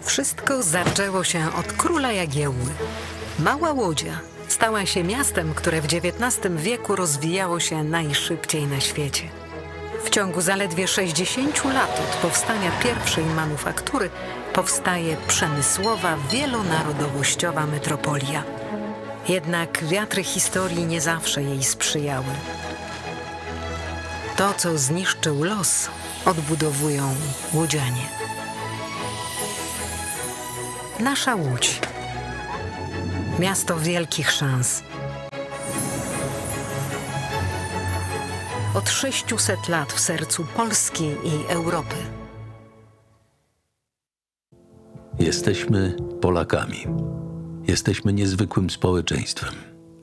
Wszystko zaczęło się od króla Jagiełły. Mała Łodzia stała się miastem, które w XIX wieku rozwijało się najszybciej na świecie. W ciągu zaledwie 60 lat od powstania pierwszej manufaktury powstaje przemysłowa, wielonarodowościowa metropolia. Jednak wiatry historii nie zawsze jej sprzyjały. To, co zniszczył los, odbudowują łodzianie. Nasza Łódź. Miasto wielkich szans. Od 600 lat w sercu Polski i Europy. Jesteśmy Polakami. Jesteśmy niezwykłym społeczeństwem.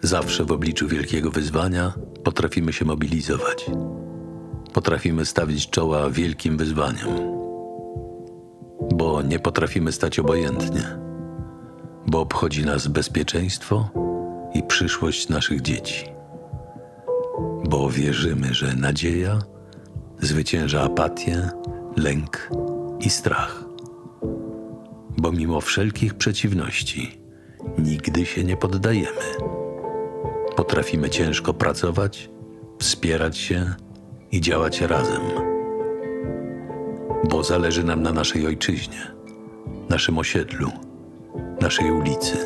Zawsze w obliczu wielkiego wyzwania potrafimy się mobilizować. Potrafimy stawić czoła wielkim wyzwaniom. Bo nie potrafimy stać obojętnie. Bo obchodzi nas bezpieczeństwo i przyszłość naszych dzieci. Bo wierzymy, że nadzieja zwycięża apatię, lęk i strach. Bo mimo wszelkich przeciwności nigdy się nie poddajemy. Potrafimy ciężko pracować, wspierać się i działać razem. Bo zależy nam na naszej ojczyźnie, naszym osiedlu, naszej ulicy.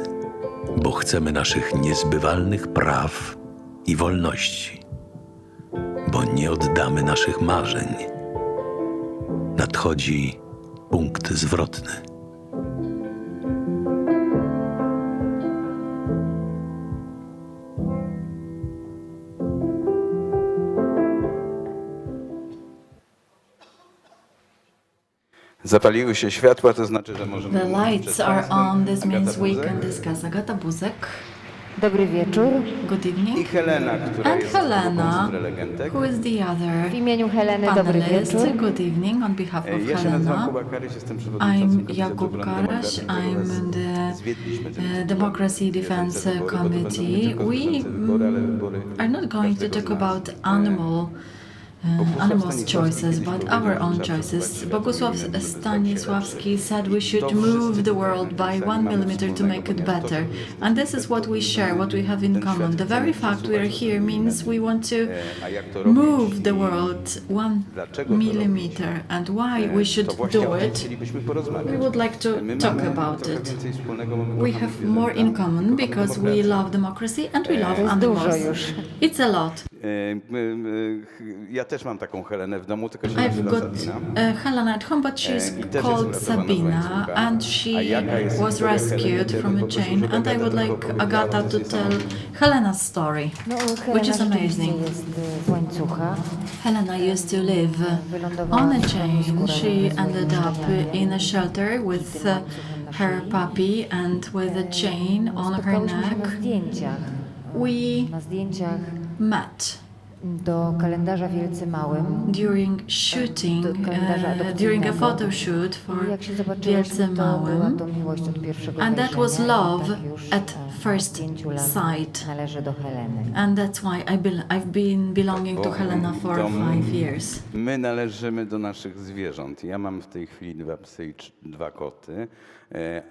Bo chcemy naszych niezbywalnych praw i wolności. Bo nie oddamy naszych marzeń. Nadchodzi punkt zwrotny. Zapaliły się światła, to znaczy, że możemy... The lights are on, this means we can discuss. Agata Buzek, Dobry wieczór. good evening. I Helena, która And jest drugą Helena, z prelegentek. who is the W other imieniu Heleny dobry panelist. wieczór. Good evening on behalf of Ja się nazywam Helena. Kuba Karyś, jestem przewodniczącym I'm Jakub Karyś, I'm in the Zwiedliśmy ten Democracy Defense Committee. We are not going to talk about animals' choices, but our own choices. Bogusław Stanisławski said we should move the world by 1 millimeter to make it better. And this is what we share, what we have in common. The very fact we are here means we want to move the world 1 millimeter. And why we should do it, we would like to talk about it. We have more in common because we love democracy and we love animals. It's a lot. Ja też mam taką Helenę w domu, tylko się nazywa I've got Sabina. Helena at home, but she's called Sabina, and she was rescued from a chain. And I would like Agata to tell Helena's story, which is amazing. Jest z łańcucha. Helena used to live on a chain. She ended up in a shelter with her puppy and with a chain on her Spotkałyśmy się na neck. zdjęciach. We Na zdjęciach met do kalendarza wielce małym. during shooting, Do kalendarza during a adopcyjnego. photo shoot for Jak się zobaczyłyśmy, Wielce to była Małym. to miłość od pierwszego And that was wejrzenia. love I tak już at first 5 lat sight. należy do Heleny. And that's why I've been belonging to Helena for 5 years. My należymy do naszych zwierząt. Ja mam w tej chwili 2 psy i 2 koty,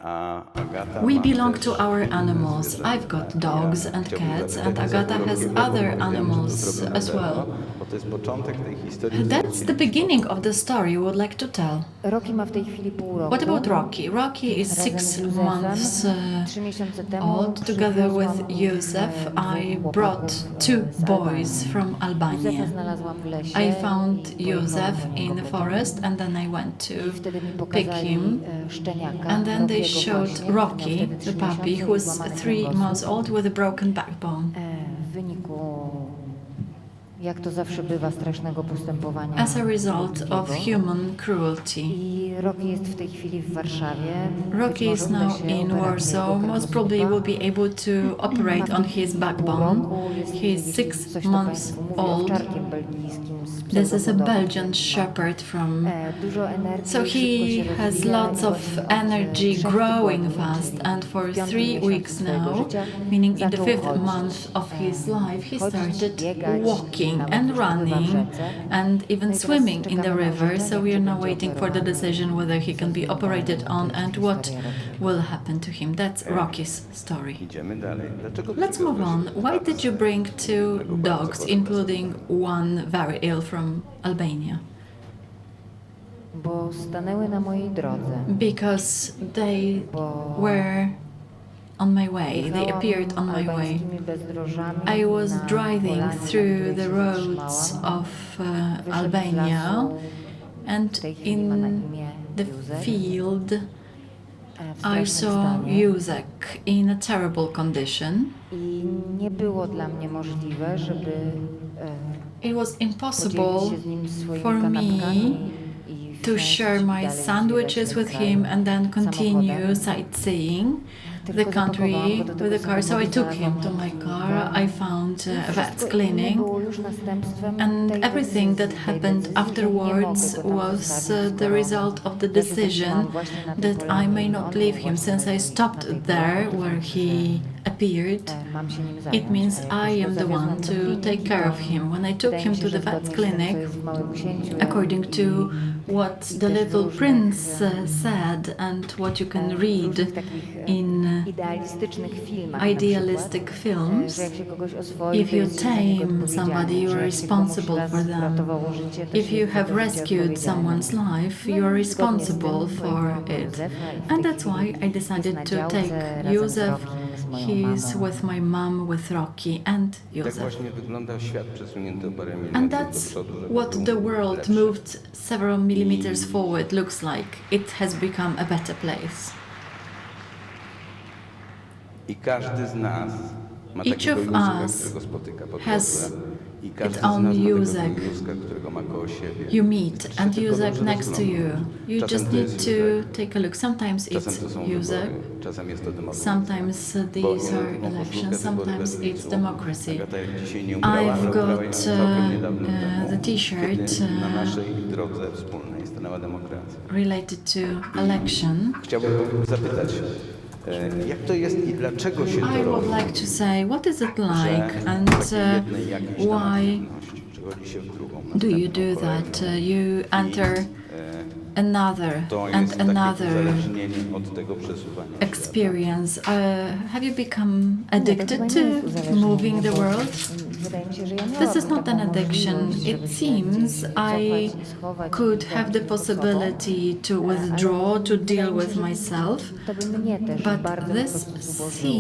a Agata We ma belong też to our animals. zwierzęta. I've got dogs and Chciałbym cats, zapytać, and Agata skoro has robimy, other bo wiem, że to animals zrobimy as well. Bo to jest początek tej historii. That's the beginning of the story we would like to tell. Rocky ma w tej chwili pół roku. What about Rocky? Rocky is Razem 6 z Józefem, months 3 miesiące temu old. Together with przywiozłam, Józef, I dwóch brought chłopaków, 2 z boys from Józefa Albania. znalazłam w lesie I found i Józef pojechałam in the go forest, and then I went I to wtedy mi pick pokazali him. szczeniaka. And then they Rockiego showed właśnie. Rocky, Miał wtedy the 3 puppy, miesiące who i was złamany 3 kręgosłup. months old with a broken backbone. W wyniku, jak to zawsze bywa, strasznego postępowania As a result ludzkiego. of human cruelty. I Rocky jest w tej chwili w Warszawie. Rocky Być może is uda now się in operacja Warsaw. jego Most probably will kręgosłupa. be able to operate on his backbone. He is 6 months old. This is a Belgian Shepherd from. So he has lots of energy, growing fast, and for 3 weeks now, meaning in the 5th month of his life, he started walking. walking and running and even swimming in the river. So we are now waiting for the decision whether he can be operated on and what will happen to him. That's Rocky's story. Idziemy dalej. Dlaczego Let's move on. Why did you bring 2 dogs, including one very ill from Albania? Bo stanęły na mojej drodze. Because they were on my way, they appeared on my way. Albańskimi bezdrożami I was na driving polanie, through na the której się roads zatrzymałam. of Wyszedł z Albania, lasu, and w tej chwili ma na in imię the Józef, field w I strasznym saw stanie. Józek in a terrible condition. I nie było dla mnie możliwe, żeby It was podzielić impossible się z nim swoimi for me kanapkami i to wsiąść share my dalej sandwiches zwiedzać with ten him kraj and then continue samochodem. sightseeing the Tylko country zapakowałam go do tego with the car. So I took him to samochodu, my car. I found a vet's Wszystko inne clinic. było już następstwem And tej everything that decyzji, tej happened decyzji, że nie afterwards mogę go tam was zostawić, the skoro result of the ja się decision zatrzymałam właśnie na tej that I polanie may i not on leave był him. właśnie Since I na stopped tej there polanie, where że, he appeared, mam się nim it zająć. means A jak I już am go the one zawiozłam do to kliniki, take care of to him. When I took wydaje him mi się, to że the vet's zgodnie z tym, co clinic, jest w Małym Księciu, according to what i the też w little różnych, prince said and what you can w read różnych takich in idealistycznych filmach, idealistic na przykład, films, że jak się kogoś oswoi, if to you jest się za niego tame somebody, you odpowiedzialny, że are jak się komuś responsible raz for them. uratowało życie, to If się you jest za have to życie rescued odpowiedzialny. someone's life, No you are i zgodnie z tym responsible for pojechałam it. Józefa i w tej And that's chwili why I decided jest na to działce take razem z Józef. Rockiem, z moją He's mamą. with my mom, with Rocky and Tak Józef. właśnie wyglądał świat przesunięty o parę milimetrów And do that's przodu, żeby what był the world lepszy. moved several millimeters forward looks like. It has become a better place. I każdy z nas ma Each takiego of Józka, us którego spotyka po has drodze. I każdy its z nas own ma takiego Józek. Józka, którego ma koło siebie. You meet Wystarczy and tylko Józek dobrze next to you. rozglądać. You Czasem just to need jest to Józek, take a look. Sometimes czasem it's to są Józek. wybory, czasem jest to demokracja. Sometimes Bo these are mogą elections, szukać wybory sometimes bez it's licu. democracy. Agata dzisiaj nie ubrała, ale I've ubrała got ją całkiem niedawno the temu, t-shirt kiedy na naszej drodze wspólnej stanęła demokracja. related to election. Chciałbym zapytać, jak to jest i dlaczego się to I would robi? like to say, what is it like że and takiej jednej jakiejś tam why aktywności przechodzi się w drugą, do you następną, do that? kolejną. You enter another To jest and takie another uzależnienie od tego przesuwania świata. experience. Have you become Nie, to addicted chyba nie to jest uzależnienie, moving the bo world? Wydaje mi się, że ja This miałabym is not taką an addiction. możliwość, żeby It się seems gdzieś I cofać i schować could i have the zająć tym sobą. possibility to withdraw, to deal with myself. To by mnie też But bardzo this po prostu zubożyło.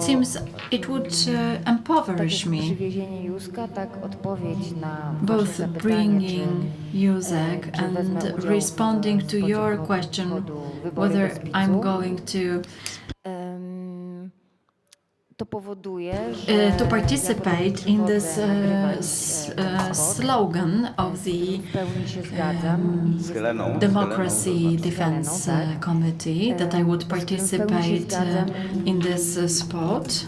seems it would Tak impoverish jak me. przywiezienie Józka, tak odpowiedź na wasze Both zapytanie, bringing Józek czy wezmę and udział responding w to your spoczynku question obchodu wybory whether bez I'm PiS-u. going to To powoduje, że to participate ja in potem this przychodzę nagrywać, ten spot. slogan of the W pełni się zgadzam. i Z Heleną. Democracy Z Heleną, Defense tak. Committee that I would W pełni się participate zgadzam in this spot.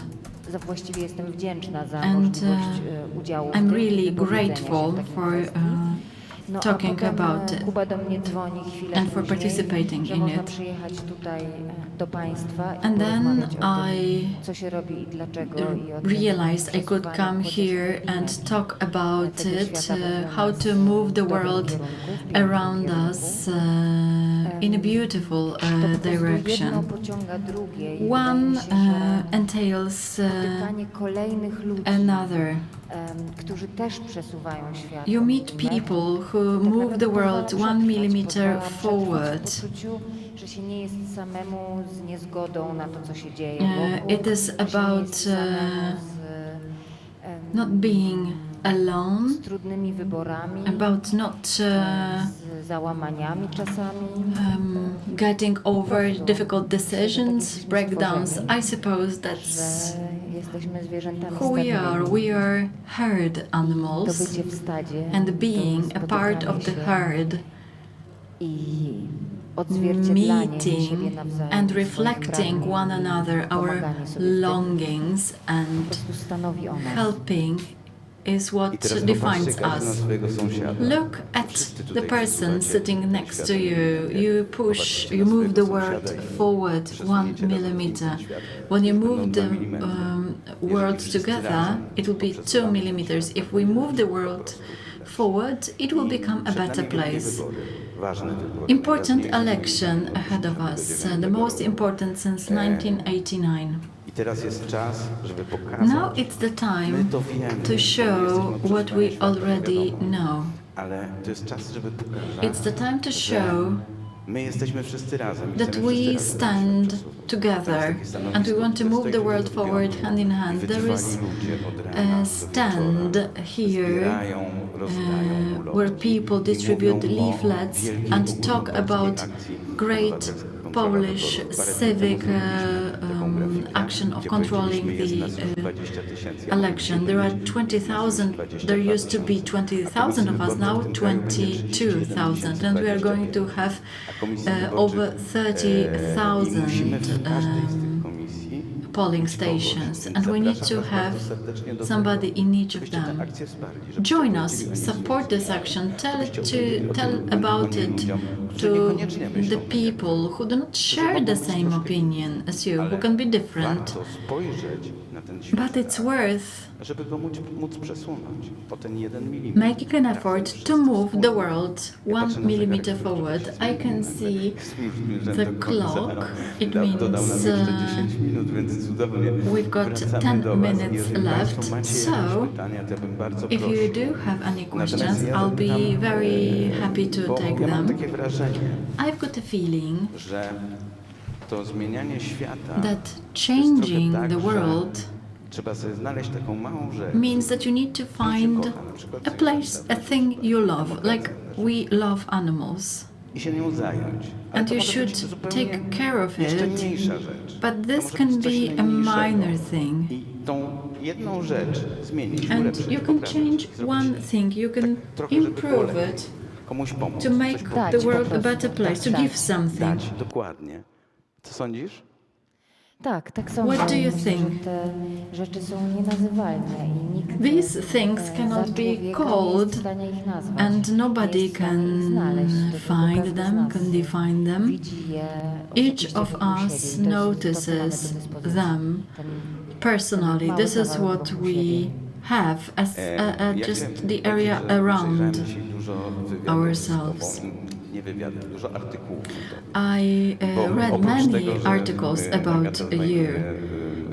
Właściwie jestem wdzięczna za And możliwość udziału w I'm tym, really wypowiedzenia się grateful w takiej for kwestii. No, talking a potem about it Kuba do mnie dzwoni chwilę and for później, participating że in można it. przyjechać tutaj do Państwa i And then porozmawiać o tym, I co się robi i dlaczego. I o tym realized I could przesuwaniu come chociażby here innych and talk about tego it, świata wokół how nas to move the w dobrym world kierunku, w pięknym around kierunku. us in a beautiful To po prostu jedno direction. pociąga drugie i One wydaje mi się, że entails spotykanie kolejnych ludzi, another. którzy też przesuwają świat. You meet people who move the world 1 millimeter forward. W poczuciu, że się nie jest samemu z niezgodą na to, co się dzieje. wokół, It is że się nie about jest samemu not being alone, z trudnymi wyborami, about not z załamaniami czasami. getting over difficult decisions, breakdowns. I suppose that's Że jesteśmy zwierzętami who we are. stadnymi. We are herd To animals, bycie w stadzie, and to being a part of the spotykanie herd, się i odzwierciedlanie siebie meeting nawzajem, and swoich reflecting pragnień one another, i our pomaganie sobie w tym. longings, Po and prostu stanowi o nas. helping is I what teraz defines popatrzcie każdy na us. swojego sąsiada. Look at Wszyscy the tutaj, person słuchajcie, sitting next to świadomie you. wiecie, You push, popatrzcie you na move swojego the world sąsiada i forward przesunięcie 1 razem z nim millimeter. ten świat. When you Będą move 2 the milimetry. world wszyscy together, razem it will be 2 poprzesuwamy ten millimeters. świat, If we będzie move the po world prostu lepszy. forward, it will become a Przed nami better wielkie place. wybory, ważne wybory, Important najważniejsze election wybory ahead of us, 1989 the most roku. important since 1989. I teraz jest czas, żeby pokazać, Now it's the my time to wiemy, to bo my show jesteśmy what od we świata, already wiadomo. know. Ale to jest czas, żeby pokazać, It's the time to że show my jesteśmy wszyscy razem. i that chcemy wszyscy we razem ten stand świat przesuwać. together To jest takie stanowisko, and we want to które move stoi the w world zgubiony. forward hand in hand. I There wytrwali is ludzie od rana a do stand wieczora here zbierają, rozdają ulotki where people i distribute mówią o leaflets wielkiej and talk ogólnopolskiej about akcji great obywatelsko-kontrola Polish wyborów. Parę dni civic temu zrobiliśmy taką grafikę, action of gdzie controlling powiedzieliśmy, jest the nas 20 000, a election. dzisiaj There are będzie 20,000, 22 there used to be 20,000 of us, now 22,000, and we are going to have over 30,000 polling stations, and we need to have somebody in each of them. Join us, support this action, tell about it to the people who do not share the same opinion as you, who can be different. Warto spojrzeć na ten świat, But it's worth żeby go móc przesunąć o ten 1 milimetr. making an effort to move the world 1 millimeter forward. I can see the clock. It means Dodał nam jeszcze 10 minut, więc cudownie. we've got Wracamy 10 do was. minutes Jeżeli left. państwo macie So, jakieś pytania, to ja bym bardzo if you prosił. do have any questions, Natomiast ja I'll be zapytam, very happy to bo take ja mam them. takie wrażenie, I've got a feeling że to zmienianie świata that to jest changing trochę tak, the world że trzeba sobie znaleźć taką małą rzecz. means that you need to find a place, a thing you love, like we love animals. I się nią zająć. Ale And to you może być should zupełnie take care of jeszcze it, mniejsza rzecz. but To this może can być coś be a najmniejszego. minor thing. I tą jedną rzecz zmienić, And ulepszyć, you can poprawić, change zrobić one thing, you can trochę, żeby było improve lepiej. it Komuś pomóc, to coś make powiedzieć. the po world a prostu. better place, to Tak, give tak. something. Dać, dokładnie. Co sądzisz? Tak, tak sądzę. What do you Myślę, think? że te rzeczy są nienazywalne i nikt These things cannot za be człowieka nie called, jest w stanie ich nazwać. and nobody Nie jest w stanie ich can znaleźć, tylko find każdy z them, nas can define them. widzi je Each osobiście of wokół us siebie i to jest to, co mamy notices do dyspozycji. them Ten personally. mały This is kawałek what wokół we siebie. have as Ja just chciałem the powiedzieć, area że around. przejrzałem dzisiaj dużo wywiadów ourselves. z tobą. Nie wywiadów, dużo artykułów. I Bo read oprócz many tego, że, articles about Agata you. znajduje,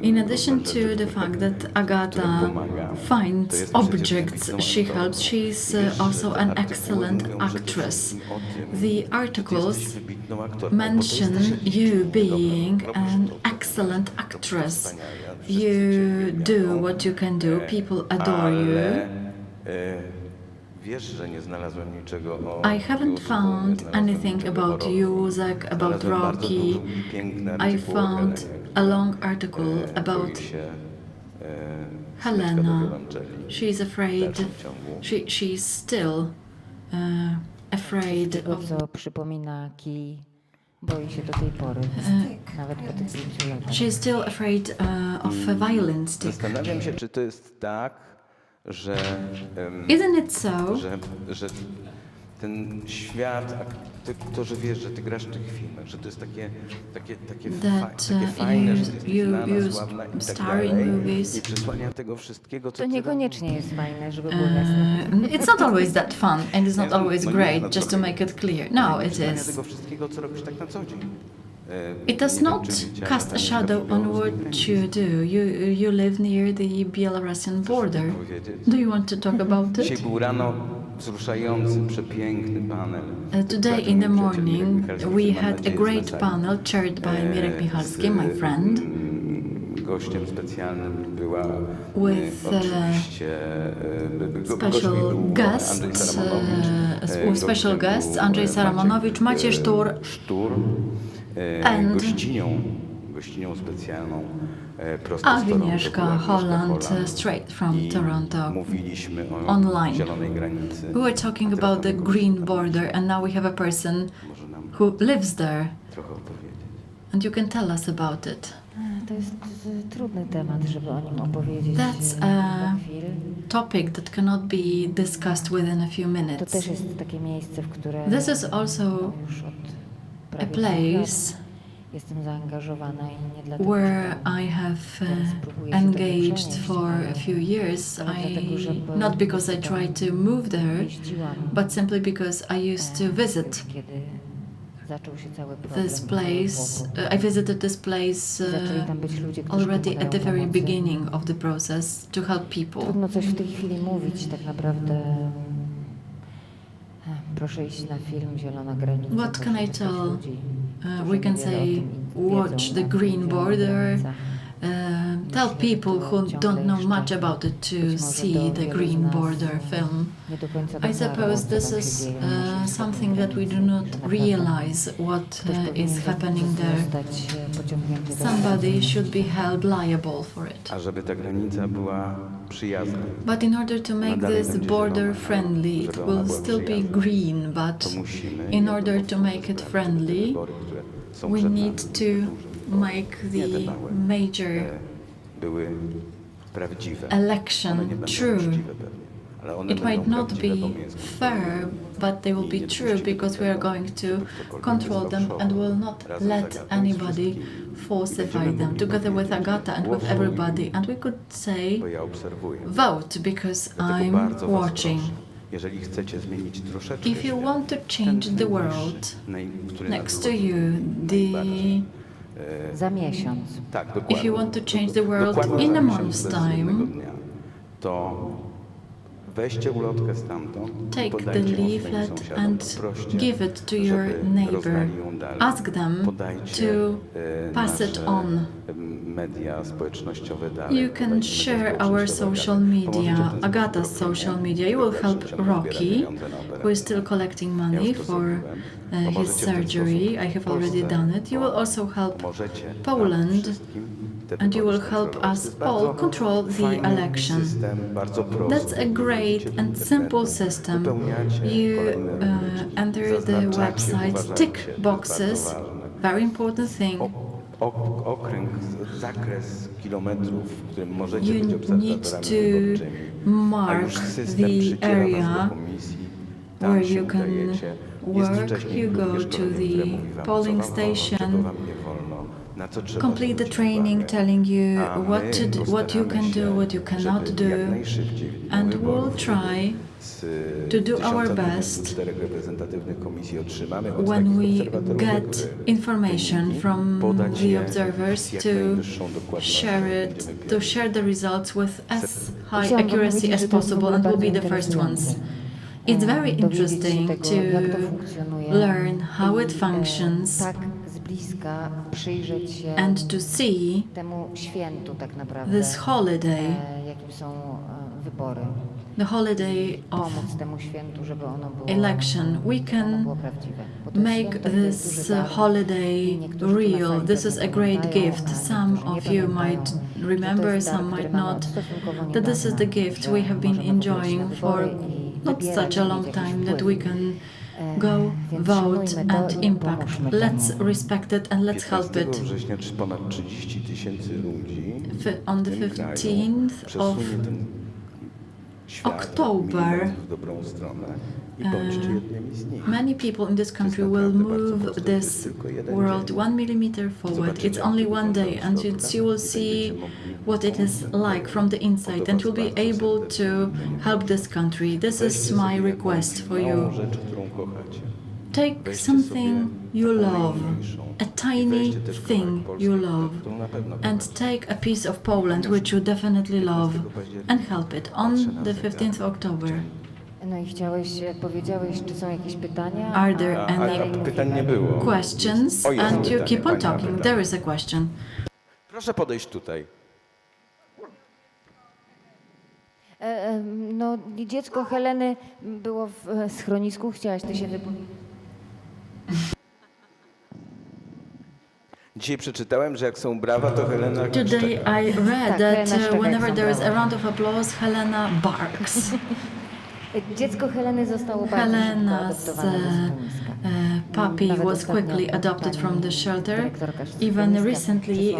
In addition to rzeczy, the które fact pomaga, that Agata to finds jest przecież objects wybitną she aktorką. helps, she's I wiesz, że also te an artykuły excellent mówią przede actress. wszystkim o tym, The że ty jesteś articles wybitną aktorką, bo to mention jesteś jakiś you człowiek. being Dobra, an robisz to. excellent Robisz to actress. wspaniale, a wszyscy cię You uwielbiają. do what you can do, people adore Ale you. wiesz, że nie znalazłem niczego o I haven't Józku, found nie znalazłem anything niczego about o Rocku. Józek, about Znalazłem bardzo Rocky. długą i piękny I artykuł o found Helenie, a long article boi about się, Helena. smyczka do wiolonczeli. She's W afraid, dalszym ciągu. she's still afraid tego, of. co przypomina kij, boi się do tej pory, nawet po tych 5 latach. She's still afraid of a violin stick. Zastanawiam się, czy to jest tak, że, Isn't it so? że ten świat, to, że wiesz, że ty grasz w tych filmach, że to jest takie That, fajne, że ty jesteś you znana, sławna i tak star in dalej. movies. I przesłania tego wszystkiego, co To ty niekoniecznie jest fajne, żeby było jasne. It's not always that fun, and it's not No, always no nie, great, no just to trochę. make it clear. No, it Przesłania is. tego wszystkiego, co robisz tak na co dzień. It does Nie wiem, not czy widziałaś cast a pamiętasz shadow on what Białoruś you do. You live near the Belarusian border. powiedzieć? Do you want to talk about Dzisiaj it? był rano wzruszający, przepiękny panel. Today in the morning we had a great panel chaired by Mirek Michalski, my friend, Gościem specjalnym była with oczywiście special gośćmi był guests, Andrzej Saramonowicz, with special gościem guests był Andrzej Saramonowicz, Maciej Sztur, and gościnią specjalną prosto z Toronto Agnieszka była Agnieszka Holland, straight from I Toronto. mówiliśmy o online. zielonej granicy. We were talking about the green border, and now we have a person Może nam who lives there, trochę opowiedzieć. and you can tell us about it. To to jest trudny temat, żeby o nim opowiedzieć That's za chwilę. topic that cannot be discussed within a few To minutes. też jest takie miejsce, w które This is also już od a prawie 2 lat place jestem zaangażowana i nie dlatego, where że I have teraz próbuję się engaged przenieść, for a ale few years. ale dlatego, że Not because I tam tried to move there, jeździłam, but simply because I used to visit kiedy zaczął się cały problem. this place. I visited this place Zaczęli tam być ludzie, którzy already pomagają at the very pomocy. beginning of the process to help people. Trudno coś w tej chwili mówić, tak naprawdę. Proszę iść na film Zielona Granica. What can I zobaczyć tell? ludzi, We którzy can niewiele o say tym wiedzą watch the na green Zielonej border. Granicy. Tell people who don't know much about it to see the Green Border film. Nie do końca I dotarło, suppose co this tam się is dzieje na naszej something that we do granicy. not Naprawdę realize what ktoś powinien is happening there. zostać pociągnięty do Somebody pracy. should be held liable for it. A żeby ta granica była przyjazna, But in order to make dalej this będzie border zielona. friendly, it Żeby ona will była still be przyjazna, green, to but musimy in i o to order to powinno make it sprawdzić, friendly, te wybory, które są we przed nami, need to duże wybory, make nie te the małe, major były prawdziwe. election One nie będą true. uczciwe pewnie, ale one It będą might not prawdziwe, bo be my je skontrolujemy. fair, but they will be true because we are going to control them and will not let anybody falsify them. Together with Agata and with everybody, and we could say Bo ja obserwuję. vote because Dlatego I'm bardzo was watching. proszę, jeżeli chcecie zmienić troszeczkę If you świat, want to ten change the najbliższy, world który next to nadchodzi, you, najbardziej, Za miesiąc. tak, dokładnie. if you want to change the world Dokładnie in za a miesiąc month's bez time, jednego dnia, to weźcie ulotkę stamtąd i take the podajcie ją swoim leaflet sąsiadom. and Proście, give it to your żeby neighbor. rozdali ją dalej. Ask them Podajcie, to pass it nasze, on. media społecznościowe dalej. You can Podajcie share media our społecznościowe social dalej. Pomożecie w media, ten sposób Agata's Rockiemu, social media. You will który help też ciągle zbiera Rocky, pieniądze na who is operację. still collecting Ja money już to for zrobiłem. his Pomożecie w ten surgery. sposób I have Polsce, already done it. You will also help pomożecie nam Poland, wszystkim te and you wybory will help skontrolować. us To jest all bardzo control the fajny election. System, bardzo prosty. That's a great Wchodzicie do and simple internetu, system. wypełniacie You kolejne rubryczki, enter the zaznaczacie, website, uważajcie, tick to jest boxes. bardzo ważne. Very important thing. Okręg, zakres kilometrów, w którym możecie You być obserwatorami need to wyborczymi, a mark już system the przyciera was area do komisji, tam where się you can udajecie. Jest work. wcześniej You próg go to szkolenia, które the mówi wam, polling co wam wolno, station, czego wam nie wolno, na co trzeba complete the zwrócić training uwagę. telling you A my what you postaramy can się, do, what you cannot żeby do, jak najszybciej w dniu and wyborów, we'll try z to do our 1204 reprezentatywnych komisji otrzymamy od when takich we obserwatorów jak get wy information wyniki, from podać the je observers z jak to najwyższą dokładnością. Będziemy share the results with as high Chciałam wam accuracy powiedzieć, as że to jest w possible, ogóle and we'll bardzo be the first ones. interesujące. It's very Dowiedzieć się interesting tego, to jak to funkcjonuje learn how it i, functions tak z bliska przyjrzeć się and to see temu świętu tak naprawdę, this holiday, jakim są wybory. the holiday of Pomóc temu świętu, żeby ono było, election. We ono can było prawdziwe. Bo to make święto to jest this duży dar. holiday I niektórzy tu na real. sali This pewnie is a great pamiętają, gift. a Some niektórzy of nie you pamiętają, might że to remember, jest dar, some który might mamy not. od stosunkowo That this is the niedawna, gift że we have been możemy wyjść na enjoying for wybory i not wybierać, such a mieć long jakiś time that wpływ. we can go Więc vote szanujmy to and i impact. pomóżmy Let's temu. respect it and let's help 15 it. września ponad 30 000 ludzi On the w tym kraju 15th of przesunie ten świat October, milimetrów w dobrą stronę i bądźcie jednymi z nich. many people in this country will naprawdę bardzo move proste. To jest this tylko jeden world dzień. 1 millimeter forward. Zobaczycie, It's jak only to one wygląda day, od and środka you will i see będziecie mogli what it is pomóc like from the inside, O to and you'll was be bardzo able to serdecznie help this country. This Weźcie is sobie my jakąś request for małą you. rzecz, którą kochacie. Take Weźcie something sobie you taką love, najmniejszą a i tiny weźcie też kawałek thing Polski, you love, którą na pewno and kochacie. take a piece of Poland which you definitely love, 15 października and help it on patrzę na the zegar. 15th October. No i powiedziałeś, czy są jakieś pytania? Are there any pytań nie było. questions? O, jest And you pytanie, keep on pani ma talking. pytanie. There is a question. Proszę podejść tutaj. No, dziecko Heleny było w schronisku. Chciałaś ty się wypowiedzieć? Dzisiaj przeczytałem, że jak są brawa, to Helena Today szczeka. I read Tak, that Helena szczeka, whenever jak there is a zabrała. round of applause, Helena barks. Dziecko Heleny zostało bardzo szybko Helena adoptowane do schroniska. puppy was quickly adopted from the shelter. Even recently,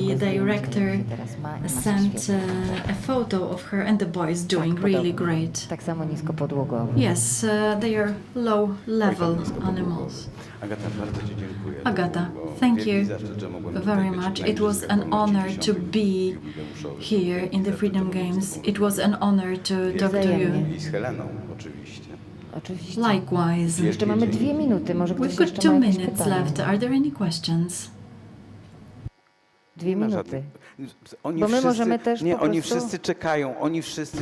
the director sent a photo of her, and the boy is doing really great. Tak samo niskopodłogowo. Yes, they are low-level animals. Agata, bardzo Ci dziękuję. Agata, To był thank wielki you zaszczyt, że mogłem tutaj very być much. na It was Igrzyskach an honor to 80. be jubileuszowych. here in the Freedom Games. It was an honor to talk to you. I z Heleną oczywiście. Oczywiście. Likewise. Jeszcze mamy 2 minuty, może ktoś We've got jeszcze 2 ma jakieś minutes pytania? left. Are there any questions? 2 Nie ma minuty. żadnych. Oni Bo my wszyscy, możemy też nie, po oni prostu- wszyscy czekają,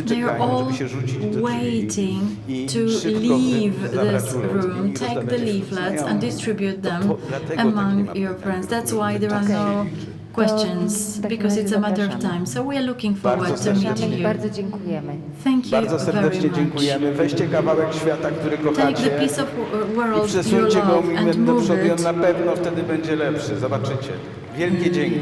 They are all żeby się rzucić do drzwi waiting i to szybko leave zabrać this ulotki room, i take rozdawać the je wśród leaflets znajomych. and distribute them Dlatego tak nie among ma your pytań, friends. That's rozumiem. why there are no questions, w takim because razie it's a matter of zapraszamy. time. So we are looking Bardzo forward to serdecznie meeting I you. bardzo dziękujemy. Thank you Bardzo very serdecznie much. dziękujemy. Weźcie kawałek świata, który Take kochacie the piece of i world you przesuńcie go love and do move przodu i on it na pewno wtedy będzie lepszy. Zobaczycie. Wielkie dzięki.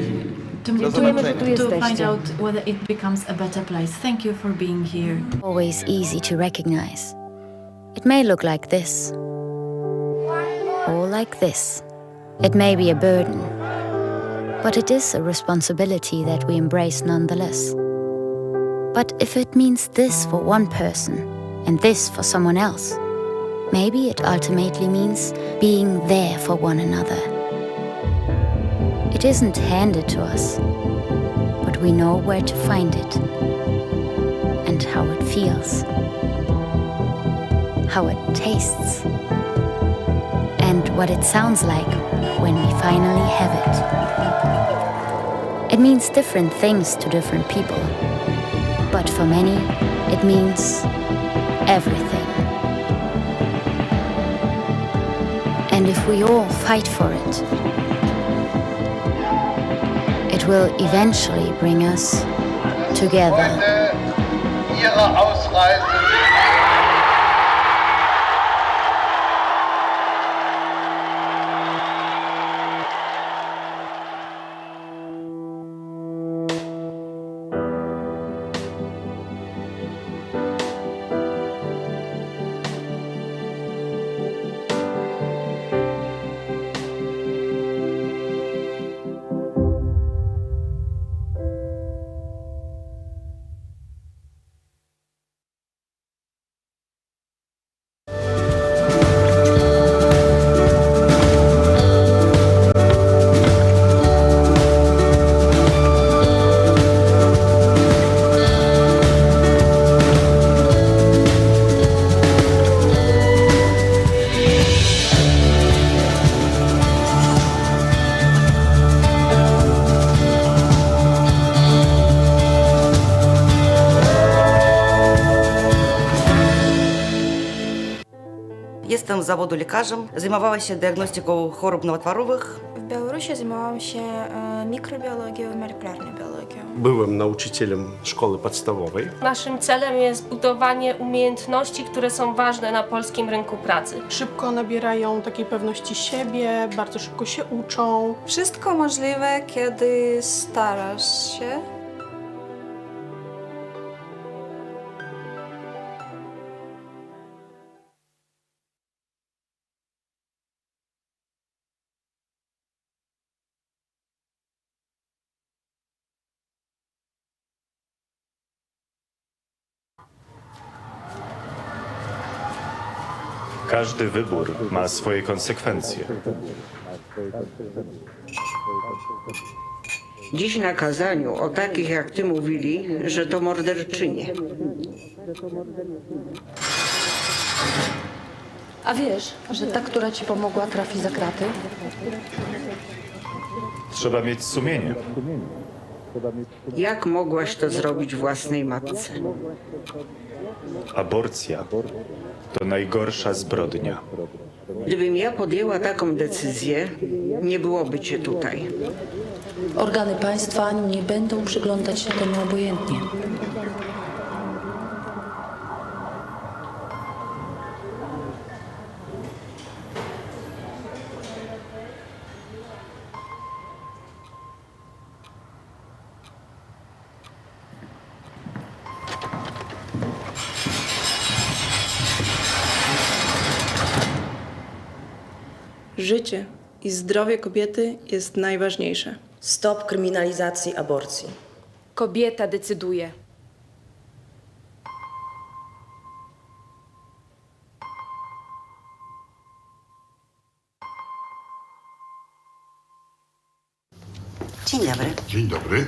to, Do Dziękujemy, że tu zobaczenia. to find jesteście. out whether it becomes a better place. Thank you for being here. Always easy to recognize. It may look like this, or like this. It may be a burden, but it is a responsibility that we embrace nonetheless. But if it means this for one person and this for someone else, maybe it ultimately means being there for one another. It isn't handed to us, but we know where to find it and how it feels, how it tastes, and what it sounds like when we finally have it. It means different things to different people, but for many, it means everything. And if we all fight for it, it will eventually bring us together. Heute Ihre Ausreise. Jestem z zawodu lekarzem, zajmowała się diagnostyką chorób nowotworowych. W Białorusi zajmowałam się mikrobiologią i molekularną biologią. Byłem nauczycielem szkoły podstawowej. Naszym celem jest budowanie umiejętności, które są ważne na polskim rynku pracy. Szybko nabierają takiej pewności siebie, bardzo szybko się uczą. Wszystko możliwe, kiedy starasz się. Każdy wybór ma swoje konsekwencje. Dziś na kazaniu o takich jak ty mówili, że to morderczynie. A wiesz, że ta, która ci pomogła, trafi za kraty? Trzeba mieć sumienie. Jak mogłaś to zrobić własnej matce? Aborcja to najgorsza zbrodnia. Gdybym ja podjęła taką decyzję, nie byłoby cię tutaj. Organy państwa nie będą przyglądać się temu obojętnie. Życie i zdrowie kobiety jest najważniejsze. Stop kryminalizacji aborcji. Kobieta decyduje. Dzień dobry. Dzień dobry.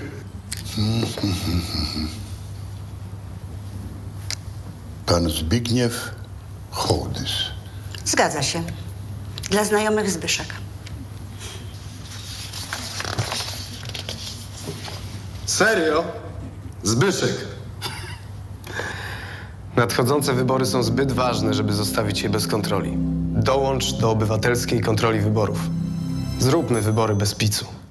Pan Zbigniew Hołdys. Zgadza się. Dla znajomych Zbyszek. Serio? Zbyszek. Nadchodzące wybory są zbyt ważne, żeby zostawić je bez kontroli. Dołącz do obywatelskiej kontroli wyborów. Zróbmy wybory bez picu.